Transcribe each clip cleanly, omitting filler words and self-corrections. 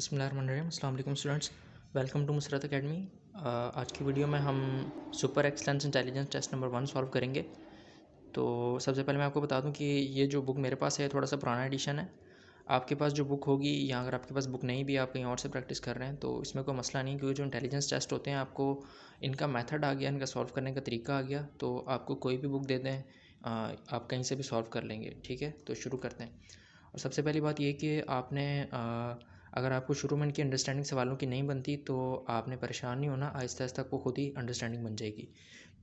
बिस्मिल्लाहिर्रहमानिर्रहीम। अस्सलाम वालेकुम students, welcome to Musarrat Academy. आज की वीडियो में हम super excellence intelligence test number 1 solve करेंगे। तो सबसे पहले मैं आपको बता दूं कि ये जो बुक मेरे पास है थोड़ा सा पुराना एडिशन है। आपके पास जो बुक होगी या अगर आपके पास बुक नहीं भी आप कहीं और से प्रैक्टिस कर रहे हैं तो इसमें कोई मसला नहीं, क्योंकि जो इंटेलिजेंस टेस्ट होते हैं आपको इनका मेथड आ गया, इनका सॉल्व करने का तरीका आ गया, तो आपको कोई भी बुक दे दें आप कहीं से भी सॉल्व कर लेंगे। ठीक है, तो शुरू करते हैं। और सबसे पहली बात ये कि आपने अगर आपको शुरू में इनकी अंडरस्टैंडिंग सवालों की नहीं बनती तो आपने परेशान नहीं होना, आहिस्ता आहिस्ता आपको खुद ही अंडरस्टैंडिंग बन जाएगी।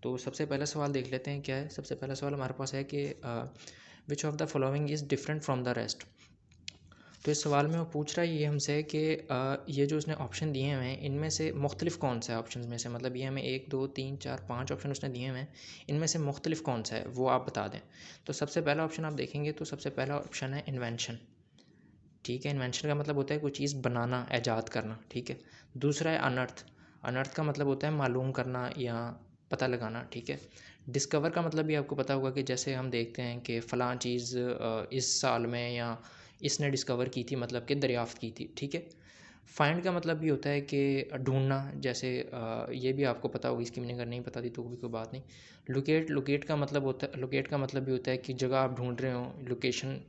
तो सबसे पहला सवाल देख लेते हैं क्या है। सबसे पहला सवाल हमारे पास है कि which of the following is different from the rest. तो इस सवाल में वो पूछ रहा है ये हमसे कि ये जो उसने ऑप्शन दिए हुए हैं इनमें से मुख्तलिफ कौन सा है ऑप्शन में से, मतलब ये हमें 1 2 3 4 5 ऑप्शन उसने दिए हुए हैं, इनमें से मुख्तलिफ कौन सा है वो आप बता दें। तो सबसे पहला ऑप्शन आप देखेंगे तो सबसे पहला ऑप्शन है इन्वेंशन। ठीक है, इन्वेंशन का मतलब होता है कोई चीज़ बनाना, ईजाद करना। ठीक है। दूसरा है अनर्थ। अनर्थ का मतलब होता है मालूम करना या पता लगाना। ठीक है। डिस्कवर का मतलब भी आपको पता होगा कि जैसे हम देखते हैं कि फ़लाँ चीज़ इस साल में या इसने डिस्कवर की थी, मतलब कि दरियाफ़्त की थी। ठीक है। फाइंड का मतलब भी होता है कि ढूंढना, जैसे ये भी आपको पता होगी, इसकी मीनिंग अगर नहीं पता थी तो भी कोई बात नहीं। लोकेट का मतलब होता है, लोकेट का मतलब भी होता है कि जगह आप ढूंढ रहे हो, लोकेशन,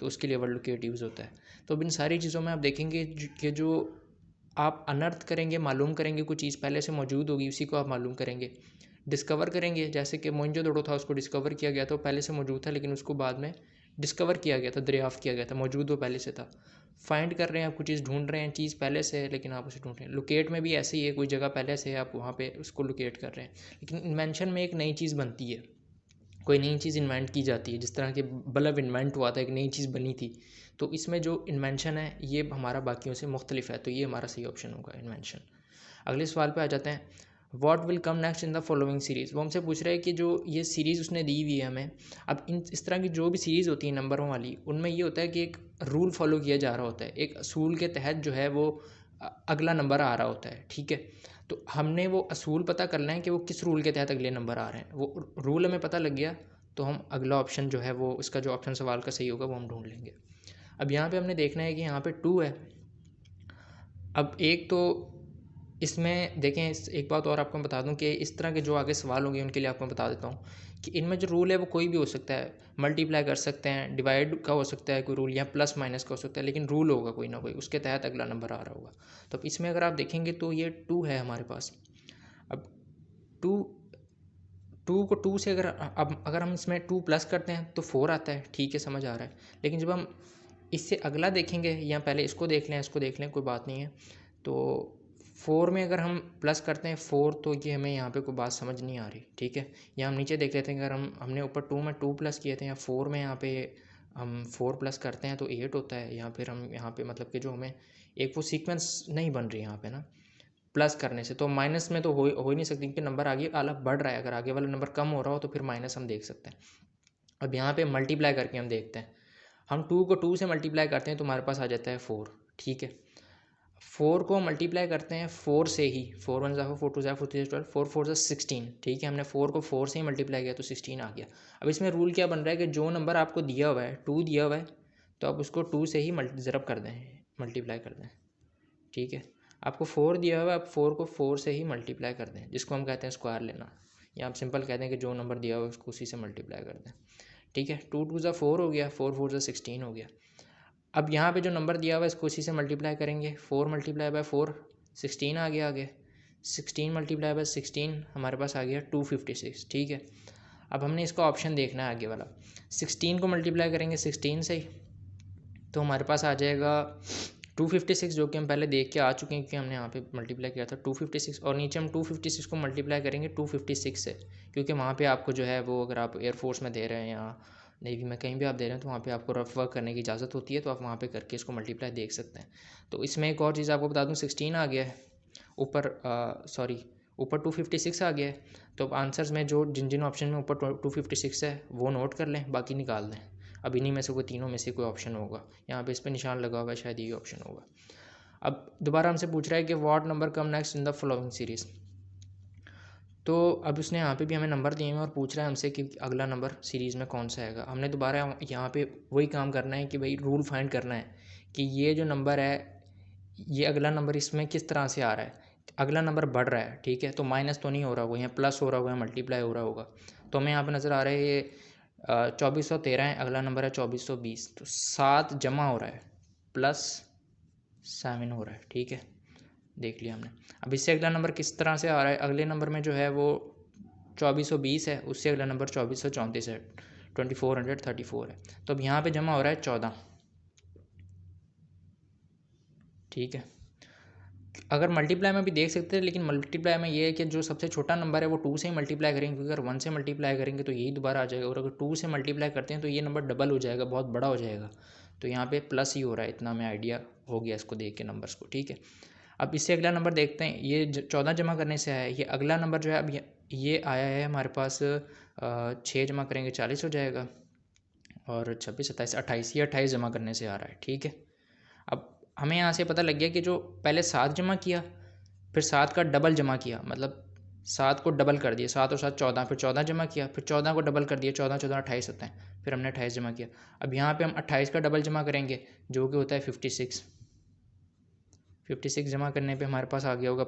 तो उसके लिए वर्ड लोकेट यूज़ होता है। तो अब इन सारी चीज़ों में आप देखेंगे कि जो आप अनर्थ करेंगे, मालूम करेंगे, कोई चीज़ पहले से मौजूद होगी उसी को आप मालूम करेंगे। डिस्कवर करेंगे, जैसे कि मोहनजोदड़ो था, उसको डिस्कवर किया गया था, वो पहले से मौजूद था लेकिन उसको बाद में डिस्कवर किया गया था, दरियाफ़्त किया गया था, मौजूद वो पहले से था। फाइंड कर रहे हैं, आप कुछ चीज़ ढूंढ रहे हैं, चीज़ पहले से है लेकिन आप उसे ढूंढ रहे हैं। लोकेट में भी ऐसे ही है, कोई जगह पहले से है, आप वहाँ पे उसको लोकेट कर रहे हैं। लेकिन इन्वेंशन में एक नई चीज़ बनती है, कोई नई चीज़ इन्वेंट की जाती है, जिस तरह के बल्ब इन्वेंट हुआ था, एक नई चीज़ बनी थी। तो इसमें जो इन्वेंशन है ये हमारा बाकियों से मुख्तलिफ है, तो ये हमारा सही ऑप्शन होगा, इन्वेंशन। अगले सवाल पे आ जाते हैं। What will come next in the following series. वो हमसे पूछ रहा है कि जो ये सीरीज़ उसने दी हुई है हमें, अब इन इस तरह की जो भी सीरीज़ होती है नंबरों वाली, उनमें ये होता है कि एक रूल फॉलो किया जा रहा होता है, एक असूल के तहत जो है वो अगला नंबर आ रहा होता है। ठीक है। तो हमने वो असूल पता करना है कि वो किस रूल के तहत अगले नंबर आ रहे हैं। वो रूल हमें पता लग गया तो हम अगला ऑप्शन जो है वो इसका जो ऑप्शन सवाल का सही होगा वो हम ढूंढ लेंगे। अब यहाँ पे हमने देखना है कि यहाँ पे 2 है। अब एक तो इसमें देखें, एक बात और आपको मैं बता दूं कि इस तरह के जो आगे सवाल होंगे उनके लिए आपको मैं बता देता हूँ कि इनमें जो रूल है वो कोई भी हो सकता है। मल्टीप्लाई कर सकते हैं, डिवाइड का हो सकता है कोई रूल, या प्लस माइनस का हो सकता है, लेकिन रूल होगा कोई ना कोई, उसके तहत अगला नंबर आ रहा होगा। तो अब इसमें अगर आप देखेंगे तो ये 2 है हमारे पास। अब टू टू को 2 से अगर हम इसमें 2 प्लस करते हैं तो 4 आता है। ठीक है, समझ आ रहा है। लेकिन जब हम इससे अगला देखेंगे, या पहले इसको देख लें, इसको देख लें, कोई बात नहीं है। तो 4 में अगर हम प्लस करते हैं 4, तो ये हमें यहाँ पे कोई बात समझ नहीं आ रही। ठीक है। या हम नीचे देख लेते हैं, अगर हमने ऊपर 2 में 2 प्लस किए थे, या 4 में यहाँ पे हम 4 प्लस करते हैं तो 8 होता है। या फिर हम यहाँ पे मतलब कि जो हमें एक वो सीक्वेंस नहीं बन रही यहाँ पे ना प्लस करने से, तो माइनस में तो हो ही नहीं सकती, क्योंकि नंबर आगे वाला बढ़ रहा है। अगर आगे वाला नंबर कम हो रहा हो तो फिर माइनस हम देख सकते हैं। अब यहाँ पे मल्टीप्लाई करके हम देखते हैं, हम 2 को 2 से मल्टीप्लाई करते हैं तो हमारे पास आ जाता है 4। ठीक है। 4 को मल्टीप्लाई करते हैं 4 से ही, 4 वन ज़ा 4, 2 ज़ा 4, 3 12, 4 4 ज़ा 16। ठीक है, हमने 4 को 4 से ही मल्टीप्लाई किया तो 16 आ गया। अब इसमें रूल क्या बन रहा है कि जो नंबर आपको दिया हुआ है, 2 दिया हुआ है, तो आप उसको 2 से ही ज़रब कर दें, मल्टीप्लाई कर दें। ठीक है। आपको 4 दिया हुआ है, आप 4 को 4 से ही मल्टीप्लाई कर दें, जिसको हम कहते हैं स्क्वायर लेना, या आप सिंपल कहते हैं कि जो नंबर दिया हुआ है उसको उसी से मल्टीप्लाई कर दें। ठीक है। 2 2 ज़ा 4 हो गया, 4 4 ज़ा 16 हो गया। अब यहाँ पे जो नंबर दिया हुआ है इसको उसी से मल्टीप्लाई करेंगे, 4 मल्टीप्लाई बाय 4 16 आ गया आगे, 16 मल्टीप्लाई बाय 16 हमारे पास आ गया 256। ठीक है। अब हमने इसका ऑप्शन देखना है आगे वाला, 16 को मल्टीप्लाई करेंगे 16 से ही, तो हमारे पास आ जाएगा 256, जो कि हम पहले देख के आ चुके हैं क्योंकि हमने यहाँ पे मल्टीप्लाई किया था 256। और नीचे हम 256 को मल्टीप्लाई करेंगे 256 से, क्योंकि वहाँ पे आपको जो है वो, अगर आप एयरफोर्स में दे रहे हैं या नेवी में कहीं भी आप दे रहे हैं तो वहाँ पे आपको रफ वर्क करने की इजाज़त होती है, तो आप वहाँ पे करके इसको मल्टीप्लाई देख सकते हैं। तो इसमें एक और चीज़ आपको बता दूँ, 16 आ गया है ऊपर, ऊपर 256 आ गया है। तो अब आंसर्स में जो जिन जिन ऑप्शन में ऊपर 256 है वो नोट कर लें, बाकी निकाल दें। अब इन्हीं में से कोई तीनों में से कोई ऑप्शन होगा, यहाँ पे इस पर निशान लगा हुआ है, शायद ये ऑप्शन होगा। अब दोबारा हमसे पूछ रहा है कि what number come next in the following series. तो अब उसने यहाँ पे भी हमें नंबर दिए हैं और पूछ रहा है हमसे कि अगला नंबर सीरीज़ में कौन सा आएगा। हमने दोबारा यहाँ पे वही काम करना है कि भाई रूल फाइंड करना है कि ये जो नंबर है ये अगला नंबर इसमें किस तरह से आ रहा है, अगला नंबर बढ़ रहा है, ठीक है, तो माइनस तो नहीं हो रहा, वो यहाँ प्लस हो रहा होगा, मल्टीप्लाई हो रहा होगा। तो हमें यहाँ पे नज़र आ रहा है ये 2413 है, अगला नंबर है 2420, तो 7 जमा हो रहा है प्लस 7 हो रहा है, ठीक है, देख लिया हमने। अब इससे अगला नंबर किस तरह से आ रहा है, अगले नंबर में जो है वो 2420 है, उससे अगला नंबर 2434 है, 2434 है। तो अब यहाँ पे जमा हो रहा है 14, ठीक है। अगर मल्टीप्लाई में भी देख सकते हैं, लेकिन मल्टीप्लाई में ये है कि जो सबसे छोटा नंबर है वो 2 से ही मल्टीप्लाई करेंगे, क्योंकि अगर 1 से मल्टीप्लाई करेंगे तो यही दोबारा आ जाएगा, और अगर 2 से मल्टीप्लाई करते हैं तो ये नंबर डबल हो जाएगा, बहुत बड़ा हो जाएगा। तो यहाँ पे प्लस ही हो रहा है, इतना हमें आइडिया हो गया इसको देख के नंबर्स को, ठीक है। अब इससे अगला नंबर देखते हैं, ये 14 जमा करने से आया है, ये अगला नंबर जो है अब ये आया है हमारे पास 6 जमा करेंगे 40 हो जाएगा, और 26 27 28, ये 28 जमा करने से आ रहा है, ठीक है। अब हमें यहाँ से पता लग गया कि जो पहले 7 जमा किया, फिर 7 का डबल जमा किया, मतलब 7 को डबल कर दिया, 7 और 7 14, फिर 14 जमा किया, फिर 14 को डबल कर दिया, 14 14 28 होता है, फिर हमने 28 जमा किया। अब यहाँ पे हम 28 का डबल जमा करेंगे, जो कि होता है 56। 56 जमा करने पे हमारे पास आ गया होगा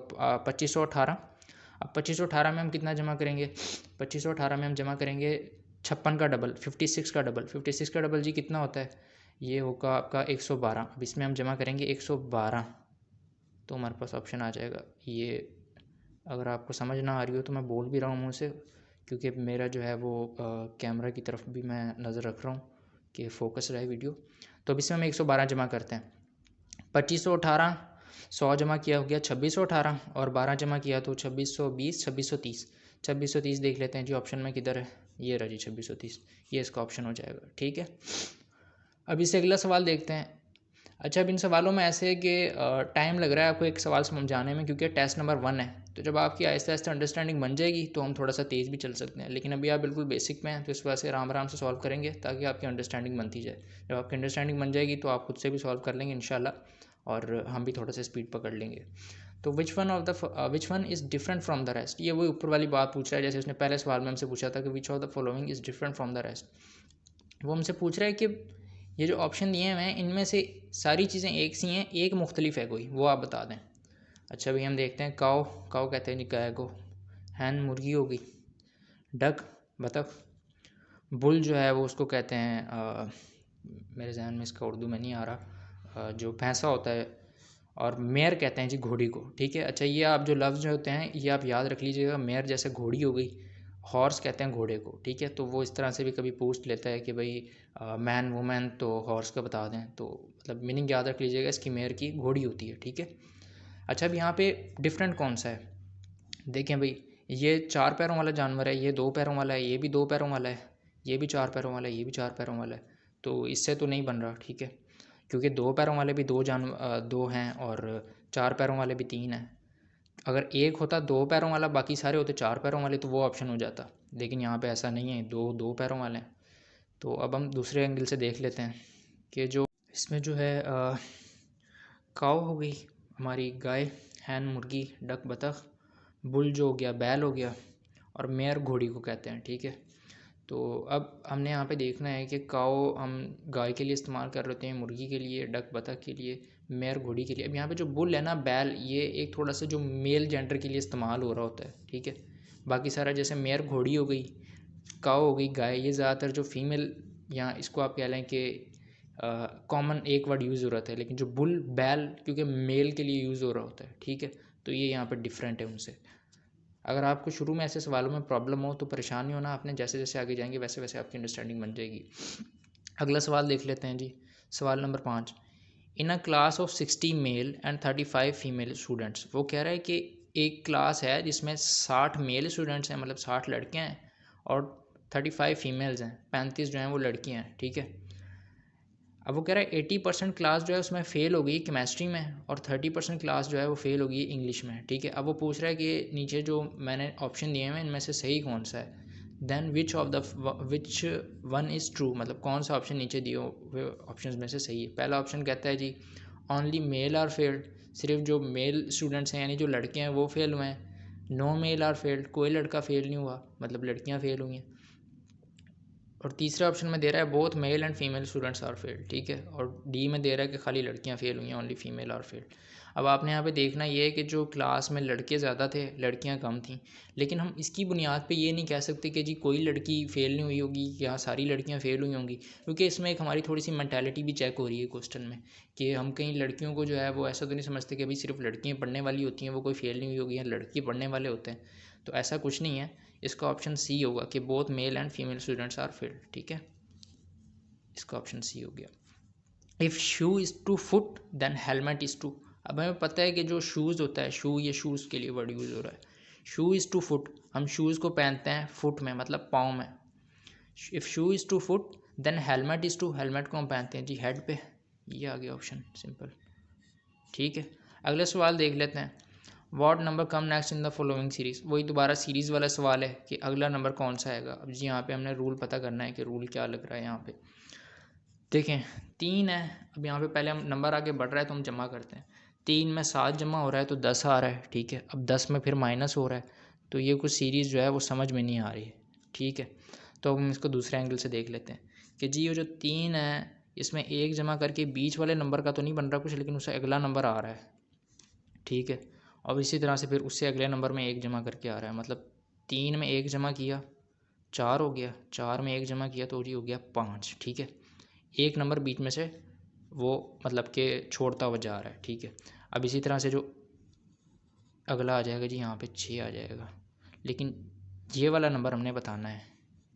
2518। अब 2518 में हम कितना जमा करेंगे, 2518 में हम जमा करेंगे 56 का डबल, 56 का डबल, 56 का डबल जी कितना होता है, ये होगा आपका 112। अब इसमें हम जमा करेंगे 112, तो हमारे पास ऑप्शन आ जाएगा ये। अगर आपको समझ ना आ रही हो तो मैं बोल भी रहा हूँ मुँह से, क्योंकि मेरा जो है वो कैमरा की तरफ भी मैं नज़र रख रहा हूँ कि फ़ोकस रहे वीडियो। तो अब इसमें हम 112 जमा करते हैं, 2518, 100 जमा किया हो गया 2618, और 12 जमा किया तो 2620, 2630। 2630 देख लेते हैं जी ऑप्शन में किधर है, ये रहा जी 2630, ये इसका ऑप्शन हो जाएगा, ठीक है। अब इससे अगला सवाल देखते हैं। अच्छा, अब इन सवालों में ऐसे है कि टाइम लग रहा है आपको एक सवाल समझाने में, क्योंकि टेस्ट नंबर 1 है, तो जब आपकी आहिस्ते आहिस्ते अंडरस्टैंडिंग बन जाएगी तो हम थोड़ा सा तेज़ भी चल सकते हैं, लेकिन अभी आप बिल्कुल बेसिक में हैं, तो इस वजह से आराम आराम से सॉल्व करेंगे ताकि आपकी अंडरस्टैंडिंग बनती जाए। जब आपकी अंडरस्टैंडिंग बन जाएगी तो आप खुद से भी सॉल्व कर लेंगे इंशाल्लाह, और हम भी थोड़ा सा स्पीड पकड़ लेंगे। तो विच one is different from the rest, ये वही ऊपर वाली बात पूछ रहा है, जैसे उसने पहले सवाल में हमसे पूछा था कि which of the following is different from the rest. वो हमसे पूछ रहा है कि ये जो ऑप्शन दिए हुए हैं इनमें से सारी चीज़ें एक सी हैं, एक मुख्तलिफ है कोई, वो आप बता दें। अच्छा भाई, हम देखते हैं काऊ, काऊ कहते हैं जी गाय को, हैन मुर्गी हो गई, डक बतख, बुल जो है वो उसको कहते हैं मेरे जहन में इसका उर्दू में नहीं आ रहा, जो भैंसा होता है, और मेयर कहते हैं जी घोड़ी को, ठीक है। अच्छा, ये आप जो लफ्ज़ जो होते हैं ये आप याद रख लीजिएगा, मेयर जैसे घोड़ी हो गई, हॉर्स कहते हैं घोड़े को, ठीक है। तो वो इस तरह से भी कभी पूछ लेता है कि भाई मैन वुमेन, तो हॉर्स का बता दें, तो मतलब मीनिंग याद रख लीजिएगा इसकी, मेयर की घोड़ी होती है, ठीक है। अच्छा, अब यहाँ पे डिफरेंट कौन सा है, देखें भाई, ये 4 पैरों वाला जानवर है, ये 2 पैरों वाला है, ये भी 2 पैरों वाला है, ये भी 4 पैरों वाला है, ये भी 4 पैरों वाला है, तो इससे तो नहीं बन रहा, ठीक है, क्योंकि 2 पैरों वाले भी 2 हैं, और 4 पैरों वाले भी 3 हैं। अगर एक होता 2 पैरों वाला, बाकी सारे होते 4 पैरों वाले, तो वो ऑप्शन हो जाता, लेकिन यहाँ पे ऐसा नहीं है, 2 पैरों वाले हैं। तो अब हम दूसरे एंगल से देख लेते हैं कि जो इसमें जो है काऊ हो गई हमारी गाय, हैन मुर्गी, डक बतख, बुल जो हो गया बैल हो गया, और मेयर घोड़ी को कहते हैं, ठीक है। तो अब हमने यहाँ पे देखना है कि काऊ हम गाय के लिए इस्तेमाल कर रहे हैं, मुर्गी के लिए, डक बतख के लिए, मेयर घोड़ी के लिए। अब यहाँ पे जो बुल है ना, बैल, ये एक थोड़ा सा जो मेल जेंडर के लिए इस्तेमाल हो रहा होता है, ठीक है। बाकी सारा जैसे मेयर घोड़ी हो गई, काऊ हो गई गाय, ये ज़्यादातर जो फीमेल, या इसको आप कह लें कि कॉमन एक वर्ड यूज़ हो रहा था, लेकिन जो बुल बैल क्योंकि मेल के लिए यूज़ हो रहा होता है, ठीक है। तो ये यहाँ पर डिफरेंट है उनसे। अगर आपको शुरू में ऐसे सवालों में प्रॉब्लम हो तो परेशान नहीं होना आपने, जैसे जैसे आगे जाएंगे वैसे वैसे आपकी अंडरस्टैंडिंग बन जाएगी। अगला सवाल देख लेते हैं जी, सवाल number 5। In a class of 60 male and 35 female students, वो कह रहा है कि एक क्लास है जिसमें 60 मेल स्टूडेंट्स हैं, मतलब 60 लड़के हैं, और 35 फीमेल्स हैं, 35 जो हैं वो लड़कियाँ हैं, ठीक है। अब वो कह रहा है 80% क्लास जो है उसमें फ़ेल हो गई केमिस्ट्री में, और 30% क्लास जो है वो फ़ेल हो गई इंग्लिश में, ठीक है। अब वो पूछ रहा है कि नीचे जो मैंने ऑप्शन दिए हैं इनमें से सही कौन सा है, then which one is true, मतलब कौन सा ऑप्शन नीचे दिए हुए ऑप्शन में से सही है। पहला ऑप्शन कहता है जी ओनली मेल आर फेल्ड, सिर्फ जो मेल स्टूडेंट्स हैं यानी जो लड़के हैं वो फेल हुए हैं। नो मेल आर फेल्ड, कोई लड़का फेल नहीं हुआ, मतलब लड़कियाँ फेल हुई हैं। और तीसरे ऑप्शन में दे रहा है both male and female students are failed, ठीक है। और डी में दे रहा है कि खाली लड़कियां फेल हुई हैं, ओनली फीमेल आर फेल्ड। अब आपने यहाँ पे देखना ये है कि जो क्लास में लड़के ज़्यादा थे लड़कियां कम थीं, लेकिन हम इसकी बुनियाद पे ये नहीं कह सकते कि जी कोई लड़की फ़ेल नहीं हुई होगी या सारी लड़कियां फ़ेल हुई होंगी, क्योंकि इसमें एक हमारी थोड़ी सी मैंटेलिटी भी चेक हो रही है क्वेश्चन में, कि हम कहीं लड़कियों को जो है वो ऐसा तो नहीं समझते कि भाई सिर्फ लड़कियाँ पढ़ने वाली होती हैं, वो कोई फ़ेल नहीं हुई होगी, या लड़की पढ़ने वाले होते हैं, तो ऐसा कुछ नहीं है। इसका ऑप्शन सी होगा कि both male and female students are failed, ठीक है। इसका ऑप्शन सी हो गया। If shoe is to foot then helmet is to. अब हमें पता है कि जो शूज़ होता है, शू ये शूज़ के लिए वर्ड यूज़ हो रहा है, शू इज़ टू फुट, हम शूज़ को पहनते हैं फुट में, मतलब पाँव में। If shoe is to foot then helmet is to, helmet को हम पहनते हैं जी हेड पे। ये आ गया ऑप्शन, सिंपल, ठीक है। अगला सवाल देख लेते हैं। What number come next in the following series. वही दोबारा सीरीज़ वाला सवाल है कि अगला नंबर कौन सा आएगा। अब जी यहाँ पे हमने रूल पता करना है कि रूल क्या लग रहा है यहाँ पे। देखें 3 है, अब यहाँ पे पहले हम नंबर आगे बढ़ रहा है तो हम जमा करते हैं। 3 में 7 जमा हो रहा है तो 10 आ रहा है, ठीक है। अब 10 में फिर माइनस हो रहा है, तो ये कुछ सीरीज़ जो है वो समझ में नहीं आ रही है, ठीक है। तो अब हम इसको दूसरे एंगल से देख लेते हैं कि जी ये जो 3 है इसमें 1 जमा करके बीच वाले नंबर का तो नहीं बन रहा कुछ, लेकिन उससे अगला नंबर आ रहा है, ठीक है। और इसी तरह से फिर उससे अगले नंबर में 1 जमा करके आ रहा है, मतलब 3 में 1 जमा किया 4 हो गया, 4 में 1 जमा किया तो ये हो गया 5, ठीक है। एक नंबर बीच में से वो मतलब कि छोड़ता हुआ जा रहा है, ठीक है। अब इसी तरह से जो अगला आ जाएगा जी यहाँ पे 6 आ जाएगा, लेकिन ये वाला नंबर हमने बताना है,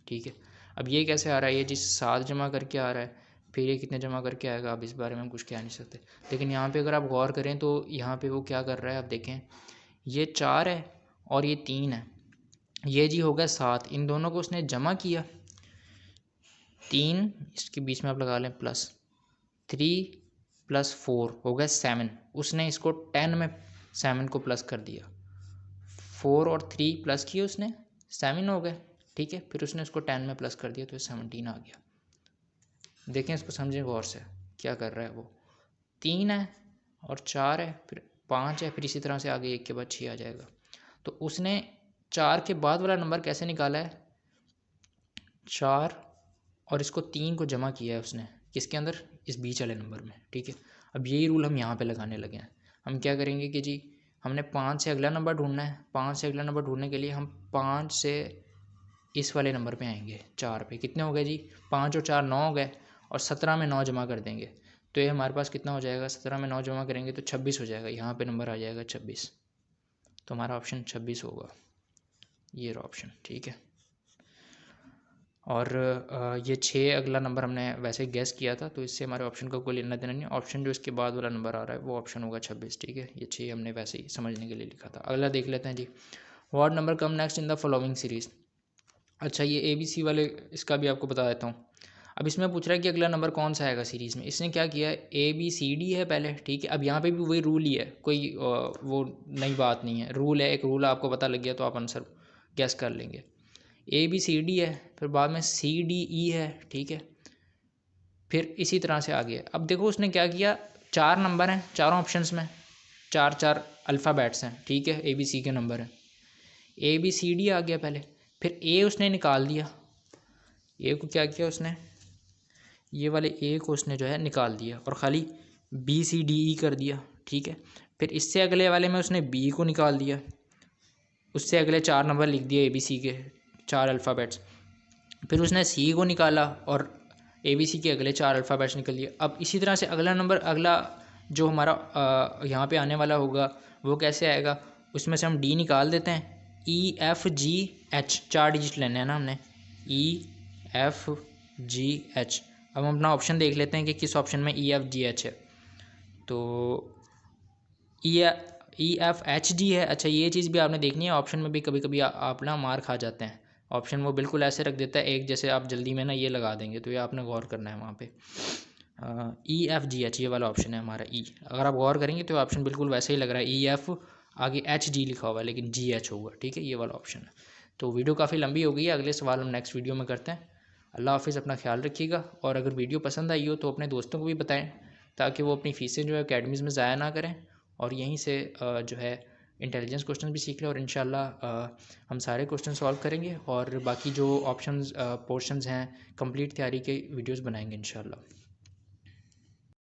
ठीक है। अब ये कैसे आ रहा है, ये जी 7 जमा करके आ रहा है, फिर ये कितने जमा करके आएगा, अब इस बारे में हम कुछ कह नहीं सकते। लेकिन यहाँ पे अगर आप गौर करें तो यहाँ पे वो क्या कर रहा है, आप देखें ये 4 है और ये 3 है, ये जी हो गया 7, इन दोनों को उसने जमा किया, 3 इसके बीच में आप लगा लें प्लस 3 + 4 हो गया 7, उसने इसको 10 में 7 को प्लस कर दिया, 4 और 3 प्लस किए उसने 7 हो गए, ठीक है। फिर उसने उसको 10 में प्लस कर दिया तो 17 आ गया। देखें इसको समझें गौर से क्या कर रहा है वो, 3 है और 4 है, फिर 5 है, फिर इसी तरह से आगे 1 के बाद 6 आ जाएगा। तो उसने 4 के बाद वाला नंबर कैसे निकाला है, 4 और इसको 3 को जमा किया है उसने किसके अंदर, इस बीच वाले नंबर में, ठीक है। अब यही रूल हम यहाँ पे लगाने लगे हैं। हम क्या करेंगे कि जी हमने 5 से अगला नंबर ढूंढना है, 5 से अगला नंबर ढूंढने के लिए हम 5 से इस वाले नंबर पे आएंगे, 4 पे। कितने हो गए जी, 5 और 4 9 हो गए, और 17 में 9 जमा कर देंगे तो ये हमारे पास कितना हो जाएगा, 17 में 9 जमा करेंगे तो 26 हो जाएगा, यहाँ पे नंबर आ जाएगा 26। तो हमारा ऑप्शन 26 होगा, ये रहा ऑप्शन, ठीक है। और ये 6 अगला नंबर हमने वैसे गैस किया था, तो इससे हमारे ऑप्शन का कोई लेना देना नहीं। ऑप्शन जो इसके बाद वाला नंबर आ रहा है वो ऑप्शन होगा 26, ठीक है। ये 6 हमने वैसे ही समझने के लिए लिखा था। अगला देख लेते हैं जी, what number come next in the following series. अच्छा ये ABC वाले इसका भी आपको बता देता हूँ। अब इसमें पूछ रहा है कि अगला नंबर कौन सा आएगा सीरीज़ में। इसने क्या किया है, ABCD है पहले, ठीक है। अब यहाँ पे भी वही रूल ही है, कोई वो नई बात नहीं है, रूल है, एक रूल आपको पता लग गया तो आप आंसर गैस कर लेंगे। ABCD है, फिर बाद में CDE है, ठीक है। फिर इसी तरह से आगे अब देखो उसने क्या किया, 4 नंबर हैं चारों ऑप्शंस में, 4 अल्फ़ाबेट्स हैं, ठीक है, ABC के नंबर हैं। ABCD आ गया पहले, फिर A उसने निकाल दिया, A को क्या किया उसने, ये वाले A को उसने जो है निकाल दिया और ख़ाली BCDE कर दिया, ठीक है। फिर इससे अगले वाले में उसने B को निकाल दिया, उससे अगले 4 नंबर लिख दिए ABC के 4 अल्फ़ाबेट्स। फिर उसने C को निकाला और ABC के अगले 4 अल्फ़ाबेट्स निकल लिए। अब इसी तरह से अगला नंबर, अगला जो हमारा यहाँ पे आने वाला होगा वो कैसे आएगा, उसमें से हम D निकाल देते हैं, EFGH 4 डिजिट लेने हैं ना हमने, EFGH। अब हम अपना ऑप्शन देख लेते हैं कि किस ऑप्शन में EFGH है, तो EFHG है। अच्छा ये चीज़ भी आपने देखनी है, ऑप्शन में भी कभी कभी आप ना मार खा जाते हैं, ऑप्शन वो बिल्कुल ऐसे रख देता है एक जैसे आप जल्दी में ना ये लगा देंगे, तो ये आपने गौर करना है वहाँ पे। EFGH ये वाला ऑप्शन है हमारा E। अगर आप गौर करेंगे तो ऑप्शन बिल्कुल वैसे ही लग रहा है, EF आगे HG लिखा हुआ है लेकिन GH होगा, ठीक है, ये वाला ऑप्शन है। तो वीडियो काफ़ी लंबी हो गई है, अगले सवाल हम नेक्स्ट वीडियो में करते हैं। अल्लाह हाफिज़, अपना ख्याल रखिएगा, और अगर वीडियो पसंद आई हो तो अपने दोस्तों को भी बताएं ताकि वो अपनी फ़ीसें जो है अकेडमीज़ में ज़ाया ना करें, और यहीं से जो है इंटेलिजेंस क्वेश्चन भी सीख लें और इंशाल्लाह हम सारे क्वेश्चन सॉल्व करेंगे और बाकी जो ऑप्शंस पोर्शंस हैं कंप्लीट तैयारी के वीडियोस बनाएंगे इंशाल्लाह।